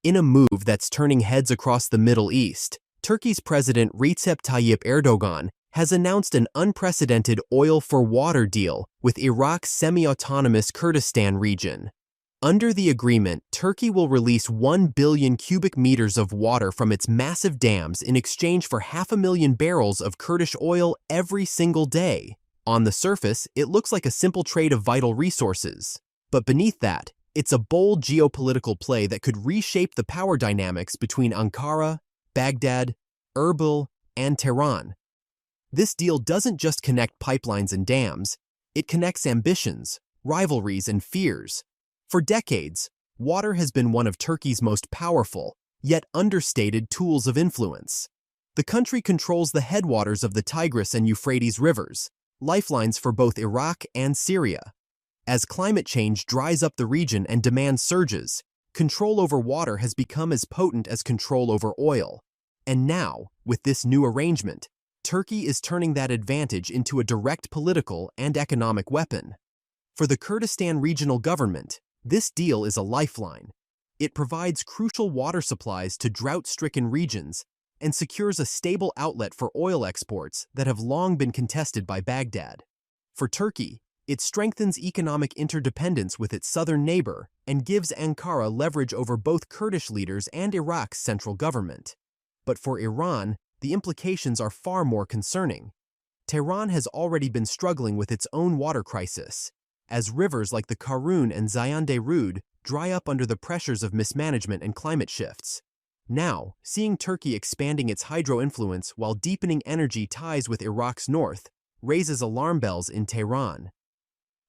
In a move that's turning heads across the Middle East, Turkey's President Recep Tayyip Erdogan has announced an unprecedented oil-for-water deal with Iraq's semi-autonomous Kurdistan region. Under the agreement, Turkey will release 1 billion cubic meters of water from its massive dams in exchange for 500,000 barrels of Kurdish oil every single day. On the surface, it looks like a simple trade of vital resources. But beneath that, it's a bold geopolitical play that could reshape the power dynamics between Ankara, Baghdad, Erbil, and Tehran. This deal doesn't just connect pipelines and dams, it connects ambitions, rivalries, and fears. For decades, water has been one of Turkey's most powerful, yet understated tools of influence. The country controls the headwaters of the Tigris and Euphrates rivers, lifelines for both Iraq and Syria. As climate change dries up the region and demand surges, control over water has become as potent as control over oil. And now, with this new arrangement, Turkey is turning that advantage into a direct political and economic weapon. For the Kurdistan regional government, this deal is a lifeline. It provides crucial water supplies to drought-stricken regions and secures a stable outlet for oil exports that have long been contested by Baghdad. For Turkey, it strengthens economic interdependence with its southern neighbor and gives Ankara leverage over both Kurdish leaders and Iraq's central government. But for Iran, the implications are far more concerning. Tehran has already been struggling with its own water crisis, as rivers like the Karun and Zayande Rud dry up under the pressures of mismanagement and climate shifts. Now, seeing Turkey expanding its hydro influence while deepening energy ties with Iraq's north raises alarm bells in Tehran.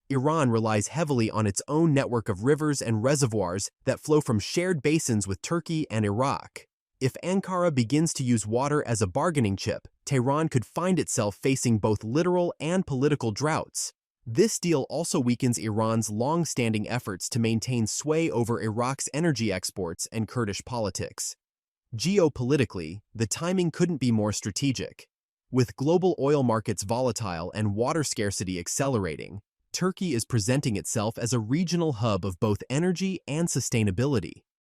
Iran relies heavily on its own network of rivers and reservoirs that flow from shared basins with Turkey and Iraq. If Ankara begins to use water as a bargaining chip, Tehran could find itself facing both literal and political droughts. This deal also weakens Iran's long-standing efforts to maintain sway over Iraq's energy exports and Kurdish politics. Geopolitically, the timing couldn't be more strategic. With global oil markets volatile and water scarcity accelerating, Turkey is presenting itself as a regional hub of both energy and sustainability.